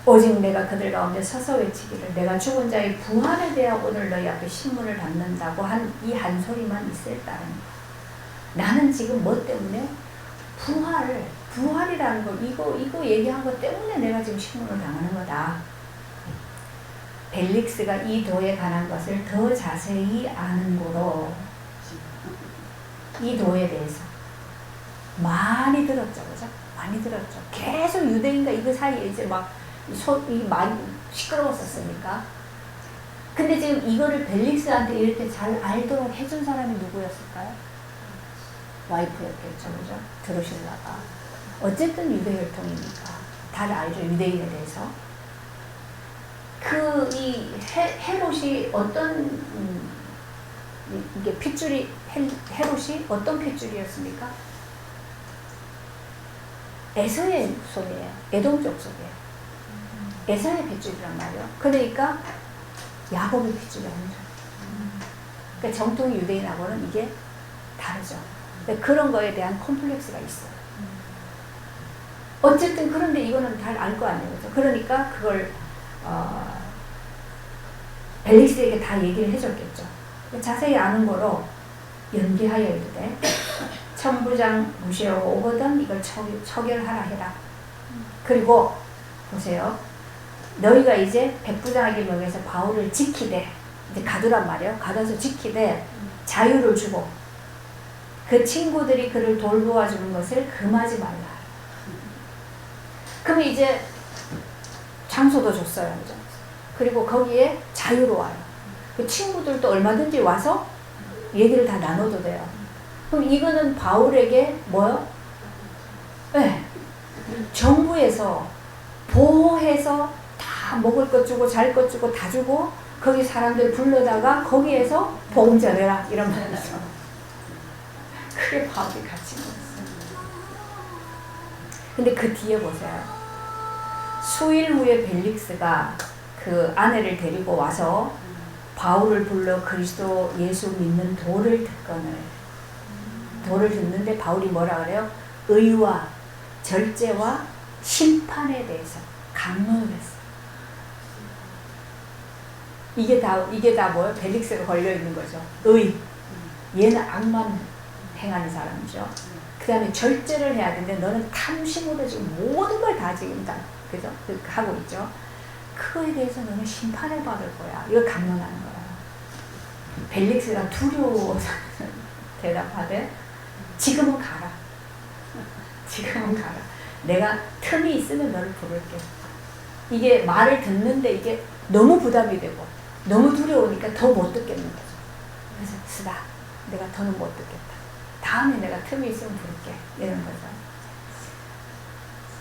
오직 내가 그들 가운데 서서 외치기를 내가 죽은 자의 부활에 대하여 오늘 너희 앞에 신문을 받는다고 한 이 한 소리만 있을 따름이다. 나는 지금 뭐 때문에 부활이라는 거 이거 얘기한 것 때문에 내가 지금 신문을 당하는 거다. 벨릭스가 이 도에 관한 것을 더 자세히 아는 거로 이 도에 대해서 많이 들었죠, 그죠? 많이 들었죠. 계속 유대인과 이거 사이에 이제 많이 시끄러웠었으니까. 근데 지금 이거를 벨릭스한테 이렇게 잘 알도록 해준 사람이 누구였을까요? 와이프였겠죠, 그죠? 드루실라가. 어쨌든 유대 혈통이니까 다 알죠, 유대인에 대해서. 이 헤롯이 어떤 이게 핏줄이 헤롯이 어떤 핏줄이었습니까? 에서의 속이에요. 에돔족 속이에요. 에서의 핏줄이란 말이에요. 그러니까 야곱의 핏줄이 아니죠. 그러니까 정통 유대인하고는 이게 다르죠. 그러니까 그런 거에 대한 콤플렉스가 있어요. 어쨌든 그런데 이거는 잘 알 거 아니에요. 그렇죠? 그러니까 그걸 벨릭스에게 다 얘기를 해줬겠죠. 자세히 아는 거로 연기하여 이르되 천부장 무시하고 오거든 이걸 처결하라 해라. 그리고 보세요. 너희가 이제 백부장에게 명해서 바울을 지키되 이제 가두란 말이에요. 가둬서 지키되 자유를 주고 그 친구들이 그를 돌보아 주는 것을 금하지 말라. 그럼 이제 장소도 줬어요. 그죠? 그리고 거기에 자유로워요. 그 친구들도 얼마든지 와서 얘기를 다 나눠도 돼요. 그럼 이거는 바울에게 뭐요? 네. 정부에서 보호해서 다 먹을 것 주고 잘 것 주고 다 주고 거기 사람들 불러다가 거기에서 복음 전해라 이런 말이죠. 그게 바울이 가르친 거였어요. 근데 그 뒤에 보세요. 수일 후에 벨릭스가 그 아내를 데리고 와서 바울을 불러 그리스도 예수 믿는 도를 듣는데 바울이 뭐라 그래요? 의와 절제와 심판에 대해서 강론을 했어요. 이게 다 뭐예요? 벨릭스가 걸려 있는 거죠. 의. 얘는 악만 행하는 사람이죠. 그 다음에 절제를 해야 되는데 너는 탐심으로 지금 모든 걸 다 지금 다 그죠? 하고 있죠. 그거에 대해서 너는 심판을 받을 거야. 이거 강론하는 거야. 벨릭스가 두려워서 대답하되 지금은 가라. 지금은 가라. 내가 틈이 있으면 너를 부를게. 이게 말을 듣는데 이게 너무 부담이 되고 너무 두려우니까 더 못 듣겠는 거죠. 그래서 쓰다. 내가 더는 못 듣겠다. 다음에 내가 틈이 있으면 부를게. 이런 거죠.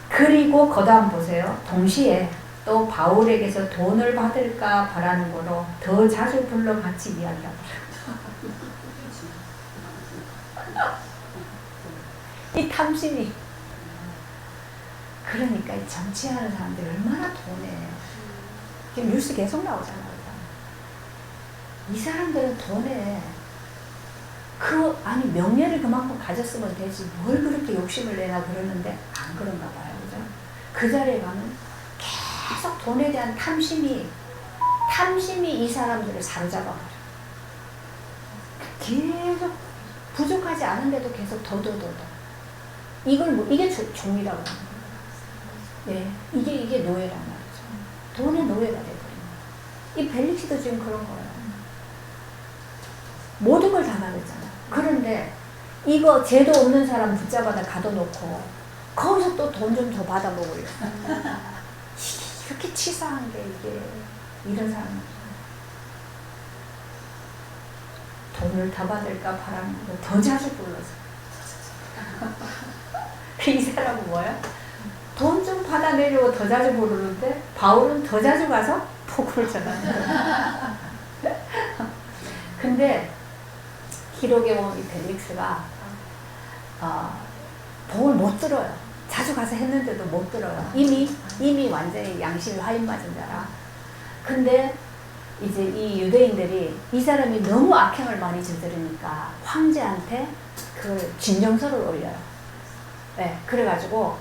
그리고 그 다음 보세요. 동시에 또 바울에게서 돈을 받을까 바라는 거로 더 자주 불러 같이 이야기하더라. 이 탐심이. 그러니까 이 정치하는 사람들이 얼마나 돈에. 지금 뉴스 계속 나오잖아요. 이 사람들은 돈에 아니 명예를 그만큼 가졌으면 되지 뭘 그렇게 욕심을 내나 그러는데 안 그런가 봐요. 그죠? 그 자리에 가면 계속 돈에 대한 탐심이 이 사람들을 사로잡아 버려. 계속 부족하지 않은데도 계속 더. 이게 종이라고 하는 거예요. 네, 이게 노예란 말이죠. 돈의 노예가 돼버리는 거예요. 이 벨릭스도 지금 그런 거예요. 모든 걸 다 받았잖아. 그런데 이거 죄도 없는 사람 붙잡아다 가둬놓고 거기서 또 돈 좀 더 받아 먹으려. 이렇게 치사한 게 이게 이런 사람은 돈을 더 받을까 바라는 거 더 자주 불러서. 이 사람은 뭐야? 돈 좀 받아내려고 더 자주 부르는데 바울은 더 자주 가서 복음을 전하는 거야. 근데 기록에 보면 이 벨릭스가 복을 못 들어요. 자주 가서 했는데도 못 들어요. 이미 완전히 양심이 화인 맞은 자라. 근데 이제 이 유대인들이 이 사람이 너무 악행을 많이 저지르니까 황제한테 그 진정서를 올려요. 네, 그래가지고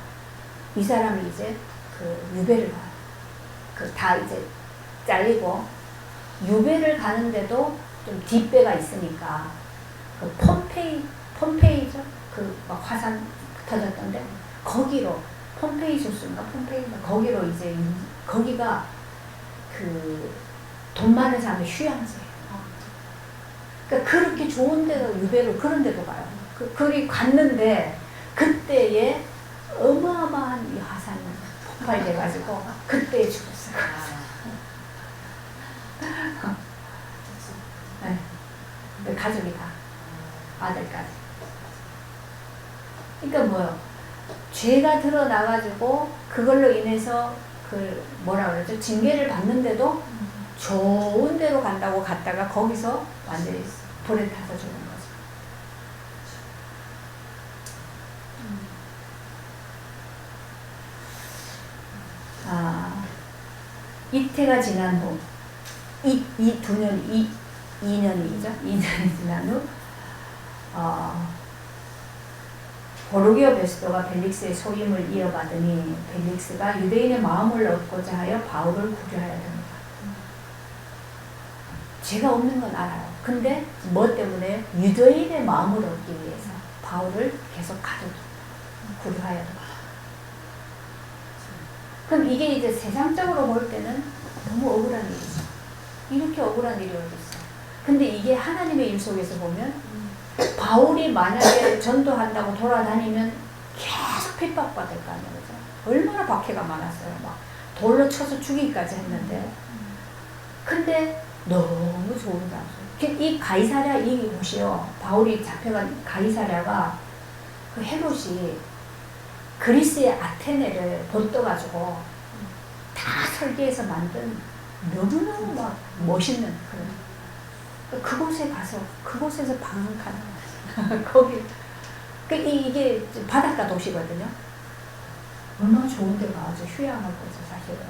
이 사람이 이제 그 유배를 가요. 그 다 이제 잘리고 유배를 가는데도 좀 뒷배가 있으니까 그 폼페이죠? 그 막 화산 터졌던데 거기로 폼페이주스인가 거기로 이제 거기가 그 돈 많은 사람의 휴양지예요. 그러니까 그렇게 좋은 데가 유배를 그런 데도 가요. 거기 갔는데 그때에 어마어마한 이 화산이 폭발돼가지고 그때 죽었어요. 네. 가족이 다 아들까지. 그러니까 뭐요? 죄가 드러나가지고 그걸로 인해서 그 뭐라 그러죠? 징계를 받는데도 좋은 데로 간다고 갔다가 거기서 완전히 불에 타서 죽는 거죠. 이태가 지난 후, 이 2년이죠. 2년이 지난 후, 고르기오 베스도가 벨릭스의 소임을 이어받으니 벨릭스가 유대인의 마음을 얻고자 하여 바울을 구려하여 됩니다. 죄가 없는 건 알아요. 근데 뭐 때문에? 유대인의 마음을 얻기 위해서 바울을 계속 가둬둡니다. 구려하여 됩니다. 그럼 이게 이제 세상적으로 볼 때는 너무 억울한 일이죠. 이렇게 억울한 일이 어디 있어. 근데 이게 하나님의 일 속에서 보면 바울이 만약에 전도한다고 돌아다니면 계속 핍박받을 거 아니에요. 그죠? 얼마나 박해가 많았어요. 막 돌로 쳐서 죽이기까지 했는데. 근데 너무 좋은 장소. 이 가이사랴 이 곳이요. 바울이 잡혀간 가이사랴가 그 헤롯이 그리스의 아테네를 벗떠가지고 다 설계해서 만든 너무너무 막 멋있는 그런 그곳에 가서 그곳에서 방황하는 거기 이게 바닷가 도시거든요. 얼마나 좋은 데 가서 휴양할 거죠 사실은.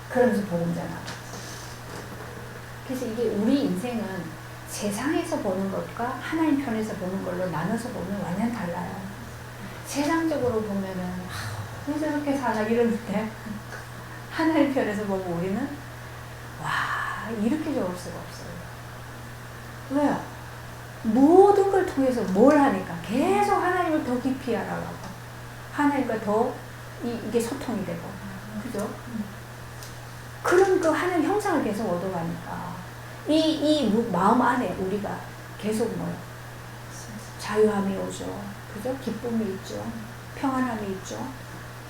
그러면서 복음 전하고. 그래서 이게 우리 인생은 세상에서 보는 것과 하나님 편에서 보는 걸로 나눠서 보면 완전 달라요. 세상적으로 보면은 왜 저렇게 사나 이러는데 하나님 편에서 보면 우리는 와 이렇게 좋을 수가 없어요. 왜요? 모든 걸 통해서 뭘 하니까 계속 하나님을 더 깊이 알아가고 하나님과 더 이게 소통이 되고 그죠? 그런 그 하나님 형상을 계속 얻어가니까 이 마음 안에 우리가 계속 뭐요? 자유함이 오죠. 그죠? 기쁨이 있죠. 평안함이 있죠.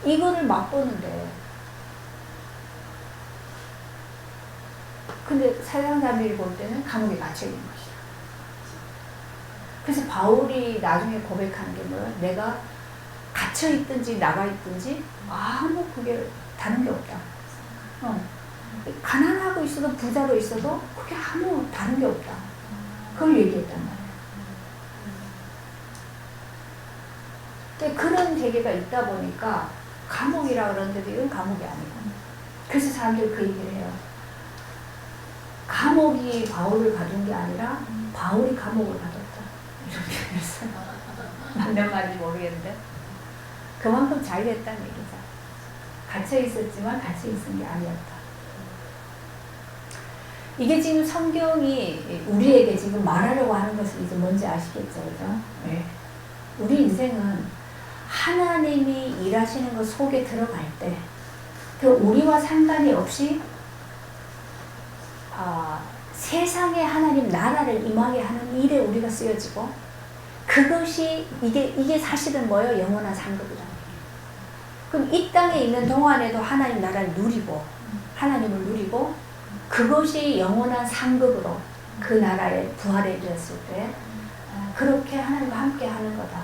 이거를 맛보는데 근데 세상 사람들이 볼 때는 감옥에 갇혀있는 것이다. 그래서 바울이 나중에 고백하는 게 뭐예요? 내가 갇혀있든지 나가있든지 아무 그게 다른 게 없다. 가난하고 있어도 부자로 있어도 그게 아무 다른 게 없다. 그걸 얘기했단 말이에요. 그런 세계가 있다 보니까 감옥이라 그러는데도 이건 감옥이 아니고 그래서 사람들이 그 얘기를 해요. 감옥이 바울을 가둔 게 아니라 바울이 감옥을 가뒀다. 이렇게 했어요. 맞는 말인지 모르겠는데 그만큼 자유했다는 얘기죠. 갇혀 있었지만 갇혀 있은 게 아니었다. 이게 지금 성경이 우리에게 지금 말하려고 하는 것이 이제 뭔지 아시겠죠, 그죠? 네. 우리 인생은 하나님이 일하시는 것 속에 들어갈 때, 그 우리와 상관이 없이 세상에 하나님 나라를 임하게 하는 일에 우리가 쓰여지고, 그것이 이게 사실은 뭐예요? 영원한 상급이라는 거예요. 그럼 이 땅에 있는 동안에도 하나님 나라를 누리고, 하나님을 누리고, 그것이 영원한 상급으로 그 나라에 부활에 이르렀을 때 그렇게 하나님과 함께 하는 거다.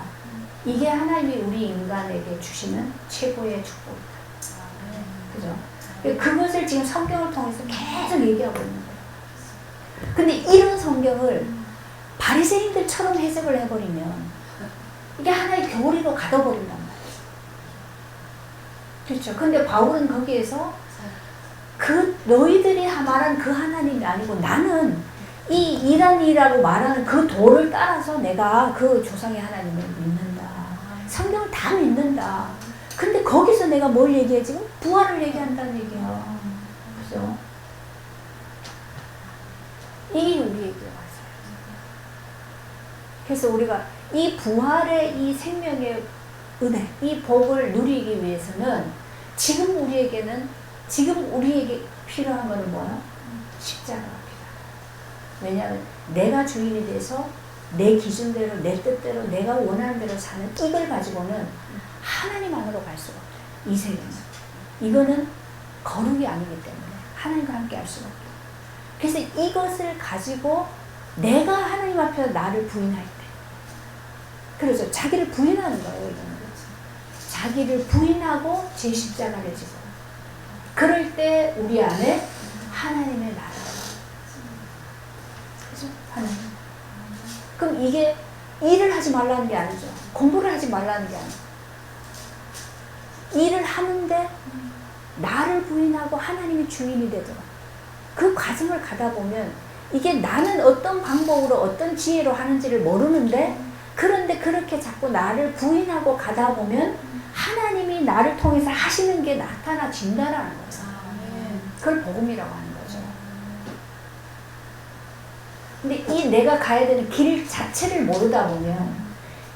이게 하나님이 우리 인간에게 주시는 최고의 축복이다. 그죠? 그것을 지금 성경을 통해서 계속 얘기하고 있는 거예요. 근데 이런 성경을 바리새인들처럼 해석을 해버리면 이게 하나의 교리로 가둬버린단 말이에요. 그렇죠. 근데 바울은 거기에서 그 너희들이 말한 그 하나님이 아니고 나는 이 이란이라고 말하는 그 도를 따라서 내가 그 조상의 하나님을 믿는다. 성경을 다 믿는다. 근데 거기서 내가 뭘 얘기해? 지금 부활을 얘기한다는 얘기야. 그죠? 이게 우리 얘기가 맞아요. 그래서 우리가 이 부활의 이 생명의 은혜, 이 복을 누리기 위해서는 지금 우리에게 필요한 거는 뭐야? 십자가가 필요하다. 왜냐하면 내가 주인이 돼서 내 기준대로, 내 뜻대로, 내가 원하는 대로 사는 이걸 가지고는 하나님 안으로 갈 수가 없어요. 이 세계는. 이거는 거룩이 아니기 때문에 하나님과 함께 할 수가 없어요. 그래서 이것을 가지고 내가 하나님 앞에서 나를 부인할 때, 그래서 자기를 부인하는 거예요. 이거는. 자기를 부인하고 제 십자가를 지고, 그럴 때 우리 안에 하나님의 나라가, 그죠? 하나님. 그럼 이게 일을 하지 말라는 게 아니죠. 공부를 하지 말라는 게 아니죠. 일을 하는데 나를 부인하고 하나님이 주인이 되도록 그 과정을 가다 보면 이게 나는 어떤 방법으로 어떤 지혜로 하는지를 모르는데, 그런데 그렇게 자꾸 나를 부인하고 가다 보면 하나님이 나를 통해서 하시는 게 나타나진다라는 거죠. 그걸 복음이라고 하는 거죠. 근데 이 내가 가야 되는 길 자체를 모르다 보면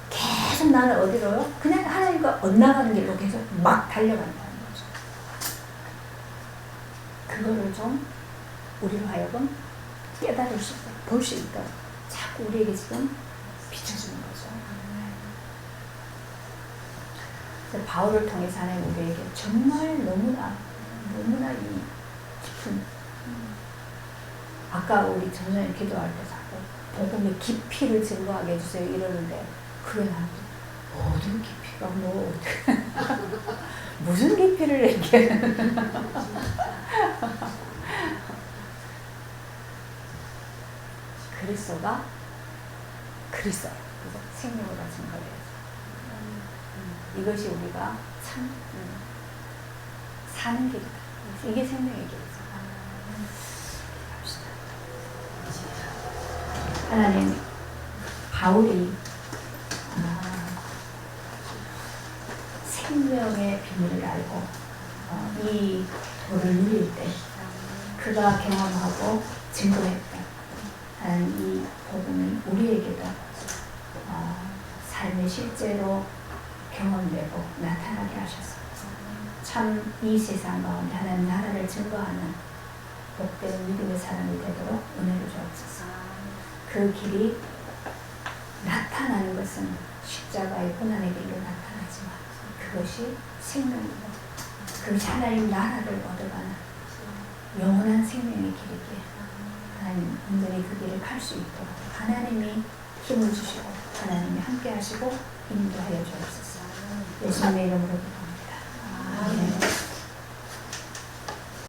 계속 나는 어디로요? 그냥 하나님과 엇나가는 길로 계속 막 달려간다는 거죠. 그거를 좀 우리로 하여금 깨달을 수 있도록, 볼 수 있도록 자꾸 우리에게 지금 비춰주는 거죠. 그래서 바울을 통해서 하나님 우리에게 정말 너무나 이 깊은, 아까 우리 전전에 기도할 때 자꾸 복음의 깊이를 증거하게 해주세요 이러는데, 그래 나는 모든 깊이가 뭐 무슨 깊이를 얘기해. 그리스도가 그리스도예요. 생명을 가진 거예요. 이것이 우리가 참 사는 길이다. 이게 생명의 길이죠. 하나님, 바울이 생명의 비밀을 알고 이 도를 누릴 때 그가 경험하고 증거했다. 이 복음이 우리에게도 삶의 실제로 경험되고 나타나게 하셔서 참 이 세상 가운데 하나님 나라를 증거하는 복된 믿음의 사람이 되도록 은혜를 주옵소서. 그 길이 나타나는 것은 십자가의 고난의 길로 나타나지만 그것이 생명이고 그것이 하나님 나라를 얻어가는 영원한 생명의 길이기에 하나님 온전히 그 길을 갈 수 있도록 하나님이 힘을 주시고 하나님이 함께 하시고 인도하여 주옵소서. 예수님의 이름으로 기도합니다.